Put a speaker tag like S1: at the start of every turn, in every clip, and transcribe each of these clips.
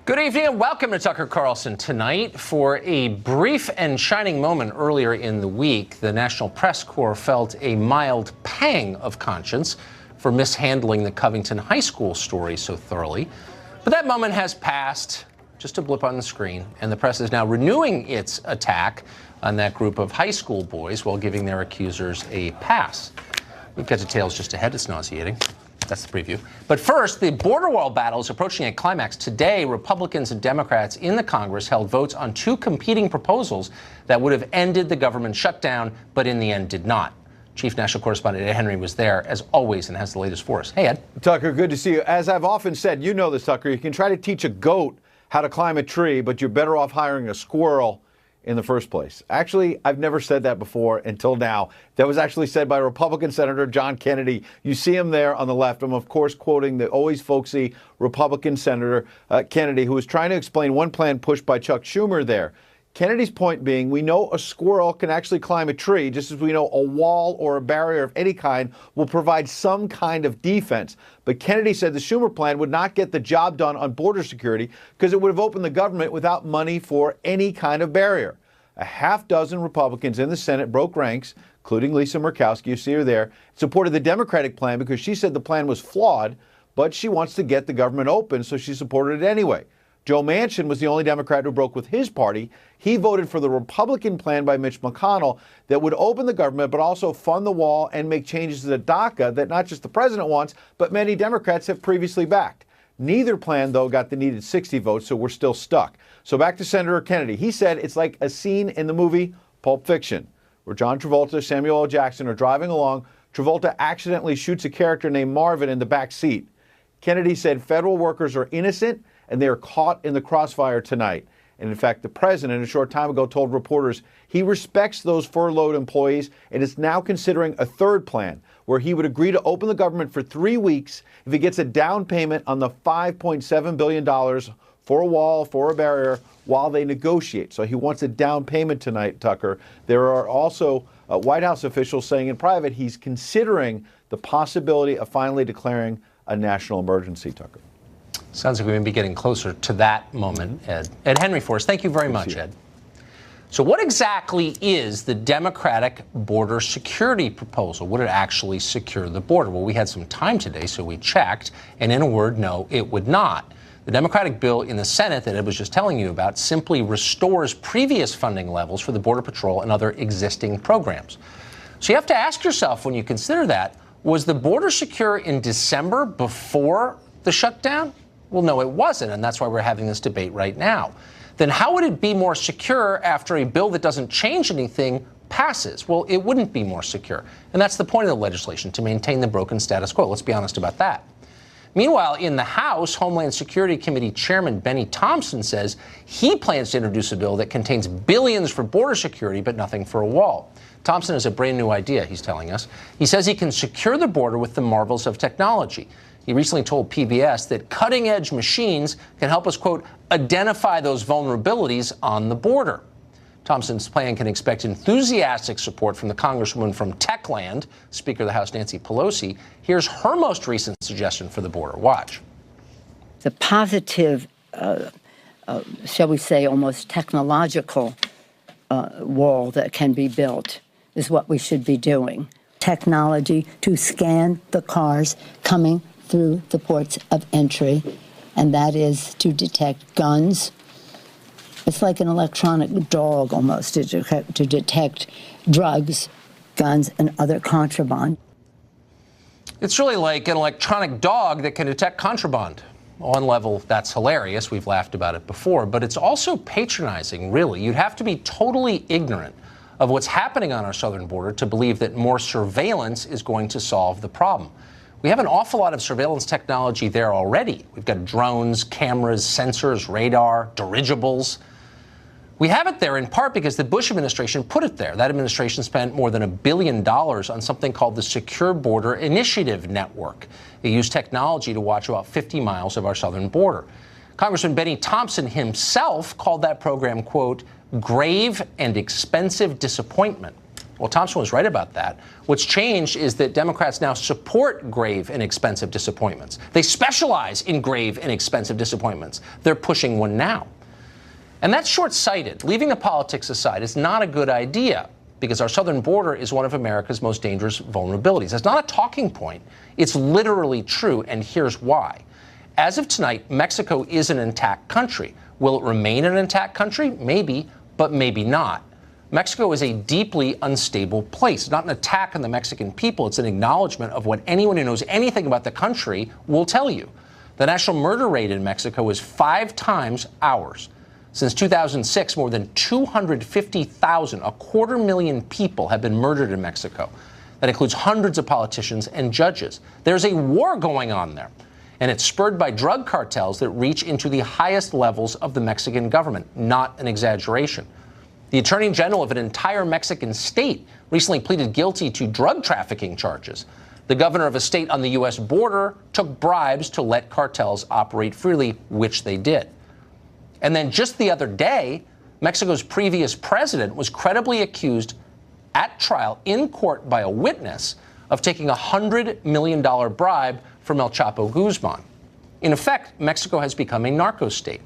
S1: Good evening and welcome to Tucker Carlson. Tonight, for a brief and shining moment earlier in the week, the National Press Corps felt a mild pang of conscience for mishandling the Covington High School story so thoroughly. But that moment has passed, just a blip on the screen, and the press is now renewing its attack on that group of high school boys while giving their accusers a pass. We've got details just ahead. It's nauseating. That's the preview. But first, the border wall battle is approaching a climax. Today, Republicans and Democrats in the Congress held votes on two competing proposals that would have ended the government shutdown, but in the end did not. Chief National Correspondent Ed Henry was there, as always, and has the latest for us. Hey, Ed.
S2: Tucker, good to see you. As I've often said, you know this, Tucker, you can try to teach a goat how to climb a tree, but you're better off hiring a squirrel in the first place. Actually, I've never said that before until now. That was actually said by Republican Senator John Kennedy. You see him there on the left. I'm, of course, quoting the always folksy Republican Senator Kennedy, who was trying to explain one plan pushed by Chuck Schumer there. Kennedy's point being, we know a squirrel can actually climb a tree, just as we know a wall or a barrier of any kind will provide some kind of defense. But Kennedy said the Schumer plan would not get the job done on border security because it would have opened the government without money for any kind of barrier. A half dozen Republicans in the Senate broke ranks, including Lisa Murkowski, you see her there, supported the Democratic plan because she said the plan was flawed, but she wants to get the government open, so she supported it anyway. Joe Manchin was the only Democrat who broke with his party. He voted for the Republican plan by Mitch McConnell that would open the government but also fund the wall and make changes to the DACA that not just the president wants, but many Democrats have previously backed. Neither plan, though, got the needed 60 votes, so we're still stuck. So back to Senator Kennedy. He said it's like a scene in the movie Pulp Fiction, where John Travolta, Samuel L. Jackson are driving along. Travolta accidentally shoots a character named Marvin in the back seat. Kennedy said federal workers are innocent and they are caught in the crossfire tonight. And in fact, the president a short time ago told reporters he respects those furloughed employees and is now considering a third plan where he would agree to open the government for 3 weeks if he gets a down payment on the $5.7 billion for a wall, for a barrier, while they negotiate. So he wants a down payment tonight, Tucker. There are also White House officials saying in private he's considering the possibility of finally declaring a national emergency, Tucker.
S1: Sounds like we may be getting closer to that moment, Ed. Ed Henry for us. Thank you very much, Ed. So what exactly is the Democratic border security proposal? Would it actually secure the border? Well, we had some time today, so we checked, and in a word, no, it would not. The Democratic bill in the Senate that Ed was just telling you about simply restores previous funding levels for the Border Patrol and other existing programs. So you have to ask yourself when you consider that, was the border secure in December before the shutdown? Well, no, it wasn't, and that's why we're having this debate right now. Then how would it be more secure after a bill that doesn't change anything passes? Well, it wouldn't be more secure. And that's the point of the legislation, to maintain the broken status quo. Let's be honest about that. Meanwhile, in the House, Homeland Security Committee Chairman Benny Thompson says he plans to introduce a bill that contains billions for border security, but nothing for a wall. Thompson has a brand new idea, he's telling us. He says he can secure the border with the marvels of technology. He recently told PBS that cutting-edge machines can help us, quote, identify those vulnerabilities on the border. Thompson's plan can expect enthusiastic support from the congresswoman from Techland, Speaker of the House Nancy Pelosi. Here's her most recent suggestion for the border. Watch.
S3: The positive, shall we say, almost technological wall that can be built is what we should be doing. Technology to scan the cars coming through the ports of entry, and that is to detect guns. It's like an electronic dog almost to detect drugs, guns, and other contraband.
S1: It's really like an electronic dog that can detect contraband. On one level, that's hilarious. We've laughed about it before, but it's also patronizing, really. You'd have to be totally ignorant of what's happening on our southern border to believe that more surveillance is going to solve the problem. We have an awful lot of surveillance technology there already. We've got drones, cameras, sensors, radar, dirigibles. We have it there in part because the Bush administration put it there. That administration spent more than $1 billion on something called the Secure Border Initiative Network. It used technology to watch about 50 miles of our southern border. Congressman Benny Thompson himself called that program, quote, grave and expensive disappointment. Well, Thompson was right about that. What's changed is that Democrats now support grave and expensive disappointments. They specialize in grave and expensive disappointments. They're pushing one now. And that's short-sighted. Leaving the politics aside is not a good idea because our southern border is one of America's most dangerous vulnerabilities. That's not a talking point. It's literally true, and here's why. As of tonight, Mexico is an intact country. Will it remain an intact country? Maybe, but maybe not. Mexico is a deeply unstable place. It's not an attack on the Mexican people. It's an acknowledgement of what anyone who knows anything about the country will tell you. The national murder rate in Mexico is 5 times ours. Since 2006, more than 250,000, 250,000 people have been murdered in Mexico. That includes hundreds of politicians and judges. There's a war going on there, and it's spurred by drug cartels that reach into the highest levels of the Mexican government. Not an exaggeration. The Attorney General of an entire Mexican state recently pleaded guilty to drug trafficking charges. The governor of a state on the U.S. border took bribes to let cartels operate freely, which they did. And then just the other day, Mexico's previous president was credibly accused at trial in court by a witness of taking a $100 million bribe from El Chapo Guzman. In effect, Mexico has become a narco state.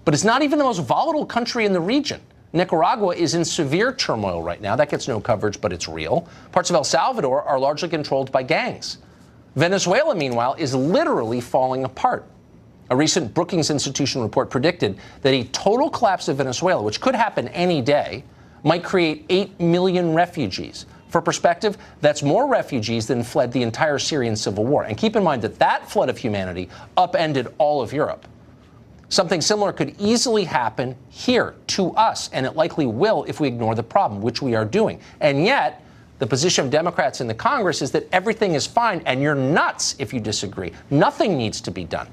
S1: But it's not even the most volatile country in the region. Nicaragua is in severe turmoil right now. That gets no coverage, but it's real. Parts of El Salvador are largely controlled by gangs. Venezuela, meanwhile, is literally falling apart. A recent Brookings Institution report predicted that a total collapse of Venezuela, which could happen any day, might create 8 million refugees. For perspective, that's more refugees than fled the entire Syrian civil war. And keep in mind that that flood of humanity upended all of Europe. Something similar could easily happen here to us, and it likely will if we ignore the problem, which we are doing. And yet, the position of Democrats in the Congress is that everything is fine, and you're nuts if you disagree. Nothing needs to be done.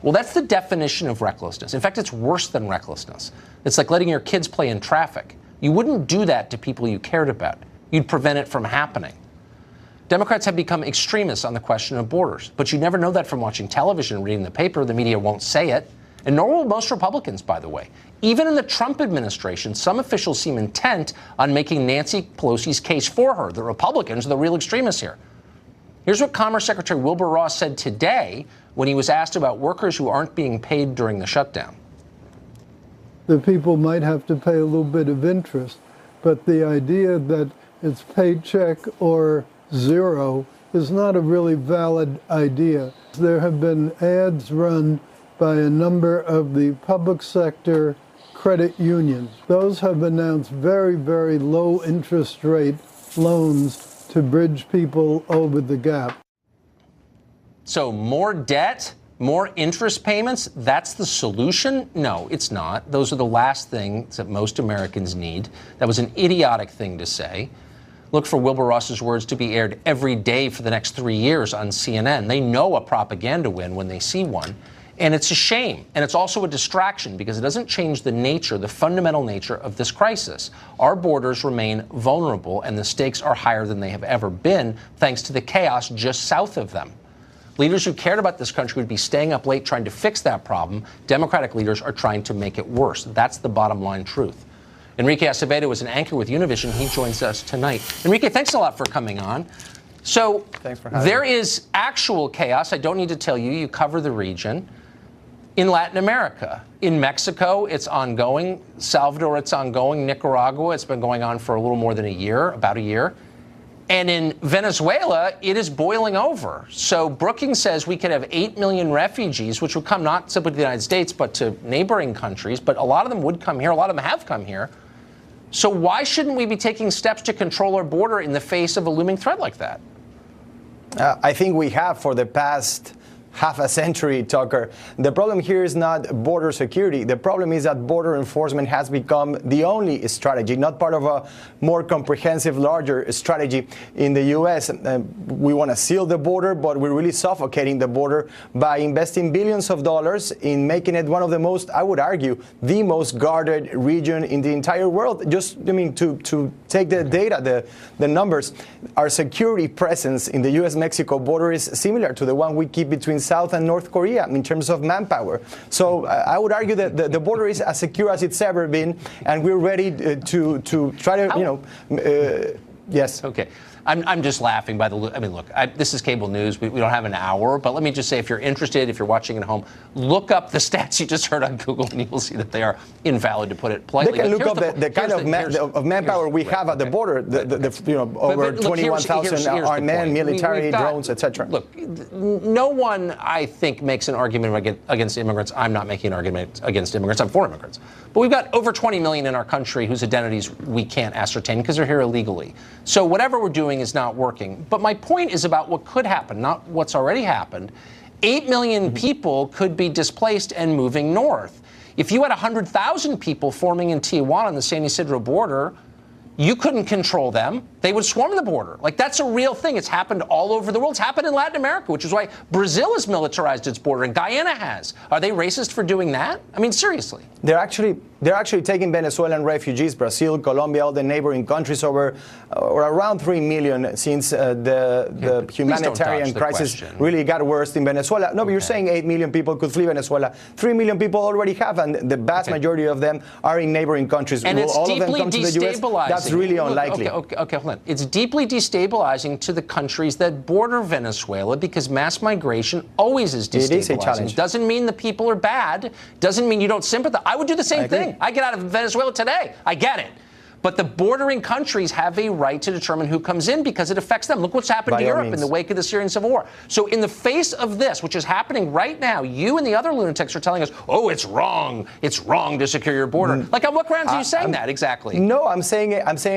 S1: Well, that's the definition of recklessness. In fact, it's worse than recklessness. It's like letting your kids play in traffic. You wouldn't do that to people you cared about. You'd prevent it from happening. Democrats have become extremists on the question of borders, but you never know that from watching television, reading the paper. The media won't say it. And nor will most Republicans, by the way. Even in the Trump administration, some officials seem intent on making Nancy Pelosi's case for her. The Republicans are the real extremists here. Here's what Commerce Secretary Wilbur Ross said today when he was asked about workers who aren't being paid during the shutdown.
S4: The people might have to pay a little bit of interest, but the idea that it's paycheck or zero is not a really valid idea. There have been ads run by a number of the public sector credit unions. Those have announced very, very low interest rate loans to bridge people over the gap.
S1: So more debt, more interest payments, that's the solution? No, it's not. Those are the last things that most Americans need. That was an idiotic thing to say. Look for Wilbur Ross's words to be aired every day for the next 3 years on CNN. They know a propaganda win when they see one. And it's a shame. And it's also a distraction because it doesn't change the nature, the fundamental nature of this crisis. Our borders remain vulnerable and the stakes are higher than they have ever been thanks to the chaos just south of them. Leaders who cared about this country would be staying up late trying to fix that problem. Democratic leaders are trying to make it worse. That's the bottom line truth. Enrique Acevedo is an anchor with Univision. He joins us tonight. Enrique, thanks a lot for coming on. So there is actual chaos. I don't need to tell you. You cover the region. In Latin America, in Mexico, it's ongoing. Salvador, it's ongoing. Nicaragua, it's been going on for a little more than a year, about a year. And in Venezuela, it is boiling over. So Brookings says we could have 8 million refugees, which would come not simply to the United States, but to neighboring countries. But a lot of them would come here. A lot of them have come here. So why shouldn't we be taking steps to control our border in the face of a looming threat like that?
S5: I think we have for the past half a century, Tucker. The problem here is not border security. The problem is that border enforcement has become the only strategy, not part of a more comprehensive, larger strategy in the U.S. We want to seal the border, but we're really suffocating the border by investing billions of dollars in making it one of the most, I would argue, the most guarded region in the entire world. Just, to take the data, the numbers, our security presence in the U.S.-Mexico border is similar to the one we keep between South and North Korea in terms of manpower. So I would argue that the border is as secure as it's ever been, and we're ready to try to, yes.
S1: Okay. I'm just laughing by the. I mean, look, this is cable news. We don't have an hour, but let me just say, if you're interested, if you're watching at home, look up the stats you just heard on Google, and you will see that they are invalid, to put it politely.
S5: They can look up the kind of manpower we have at the border. Over 21,000 armed men, military, drones, etc.
S1: Look, no one, I think, makes an argument against immigrants. I'm not making an argument against immigrants. I'm for immigrants. But we've got over 20 million in our country whose identities we can't ascertain because they're here illegally. So whatever we're doing is not working. But my point is about what could happen, not what's already happened. 8 million people could be displaced and moving north. If you had 100,000 people forming in Tijuana on the San Ysidro border, you couldn't control them. They would swarm the border. Like, that's a real thing. It's happened all over the world. It's happened in Latin America, which is why Brazil has militarized its border, and Guyana has. Are they racist for doing that? I mean, seriously.
S5: They're actually taking Venezuelan refugees, Brazil, Colombia, all the neighboring countries, or around 3 million since the humanitarian crisis really got worse in Venezuela. No, but you're saying 8 million people could flee Venezuela. 3 million people already have, and the vast majority of them are in neighboring countries.
S1: And
S5: Will
S1: it's
S5: all of them
S1: deeply
S5: come to the US?
S1: destabilizing.
S5: That's really unlikely.
S1: Okay, hold on. It's deeply destabilizing to the countries that border Venezuela, because mass migration always is destabilizing.
S5: It is a challenge.
S1: Doesn't mean the people are bad. Doesn't mean you don't sympathize. I would do the same thing. I get out of Venezuela today. I get it. But the bordering countries have a right to determine who comes in because it affects them. Look what's happened to Europe in the wake of the Syrian civil war. So in the face of this, which is happening right now, you and the other lunatics are telling us, oh, it's wrong. It's wrong to secure your border. Like, on what grounds are you saying that exactly?
S5: No, I'm saying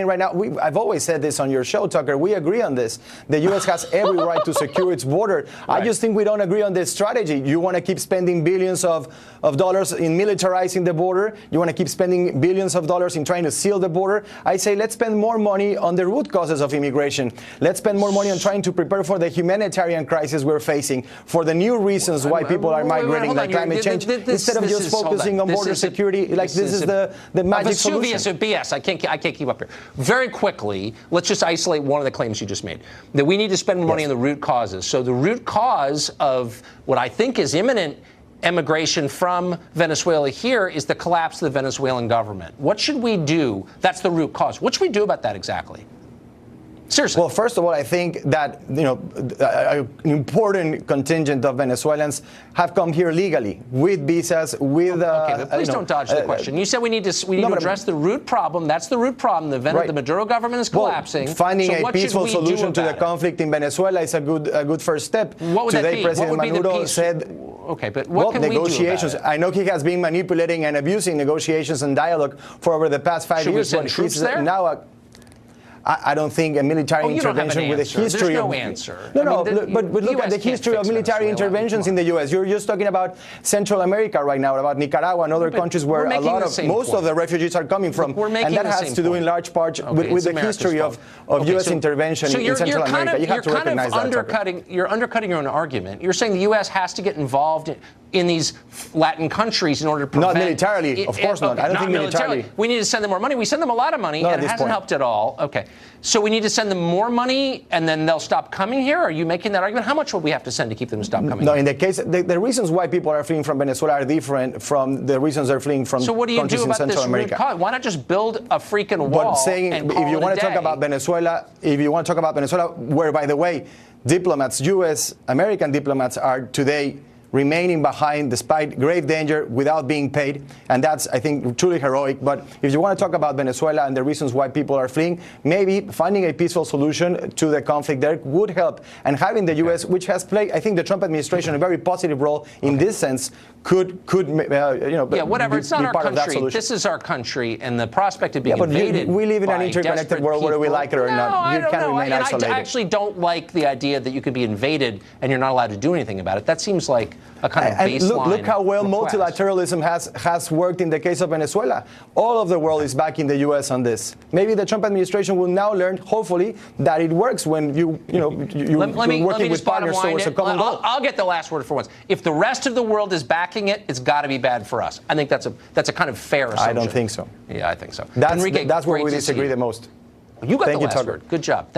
S5: right now, I've always said this on your show, Tucker. We agree on this. The U.S. has every right to secure its border. Right. I just think we don't agree on this strategy. You want to keep spending billions of dollars in militarizing the border. You want to keep spending billions of dollars in trying to seal the border. I say let's spend more money on the root causes of immigration. Let's spend more money on trying to prepare for the humanitarian crisis we're facing, for the new reasons why people are migrating, like climate change, instead of just focusing on border security. Like, this is the magic solution.
S1: Of BS. I can't keep up here. Very quickly, let's just isolate one of the claims you just made, that we need to spend money on the root causes. So the root cause of what I think is imminent emigration from Venezuela here is the collapse of the Venezuelan government. What should we do? That's the root cause. What should we do about that exactly? Seriously.
S5: Well, first of all, I think that an important contingent of Venezuelans have come here legally with visas, with.
S1: Okay, but please don't dodge the question. You said we need to address the root problem. That's the root problem. The Maduro government is collapsing.
S5: Finding a peaceful solution to the conflict in Venezuela is a good first step.
S1: What would
S5: Today,
S1: that be?
S5: President Maduro said.
S1: Okay, but what can
S5: negotiations.
S1: We do about it?
S5: I know he has been manipulating and abusing negotiations and dialogue for over the past 5 years.
S1: Should we send troops there?
S5: Now. I don't think a military intervention with a history
S1: of...
S5: No
S1: answer.
S5: But look at the history of military interventions in the U.S. You're just talking about Central America right now, about Nicaragua and other countries where most of the refugees are coming from. And that has to do in large part with the history of U.S. intervention in Central America. You have to recognize that.
S1: You're undercutting your own argument. You're saying the U.S. has to get involved in these Latin countries in order to prevent...
S5: Not militarily, of course not. I don't think militarily.
S1: We need to send them more money. We send them a lot of money, and it hasn't helped at all. Okay. So we need to send them more money, and then they'll stop coming here? Are you making that argument? How much will we have to send to keep them to stop coming here?
S5: No, in the case... The reasons why people are fleeing from Venezuela are different from the reasons they're fleeing from countries in Central America.
S1: Why not just build a freaking wall and call
S5: if you want to talk about Venezuela, where, by the way, diplomats, U.S., American diplomats are today remaining behind despite grave danger without being paid. And that's, I think, truly heroic. But if you want to talk about Venezuela and the reasons why people are fleeing, maybe finding a peaceful solution to the conflict there would help. And having the U.S., which has played, I think, the Trump administration a very positive role in this sense, could
S1: whatever. It's not our country. This is our country, and the prospect of being invaded.
S5: We live in an interconnected world, whether we like it or not. You can't remain isolated.
S1: I actually don't like the idea that you could be invaded and you're not allowed to do anything about it. That seems like a kind of baseline.
S5: Look how well
S1: request.
S5: Multilateralism has worked in the case of Venezuela. All of the world is backing the U.S. on this. Maybe the Trump administration will now learn, hopefully, that it works when you're working with partners towards a common goal.
S1: I'll get the last word for once. If the rest of the world is backing it, it's got to be bad for us. I think that's a kind of fair assumption.
S5: I don't think so.
S1: Yeah, I think so.
S5: That's
S1: Enrique,
S5: where we disagree the most.
S1: You got the last word. Good job. Thank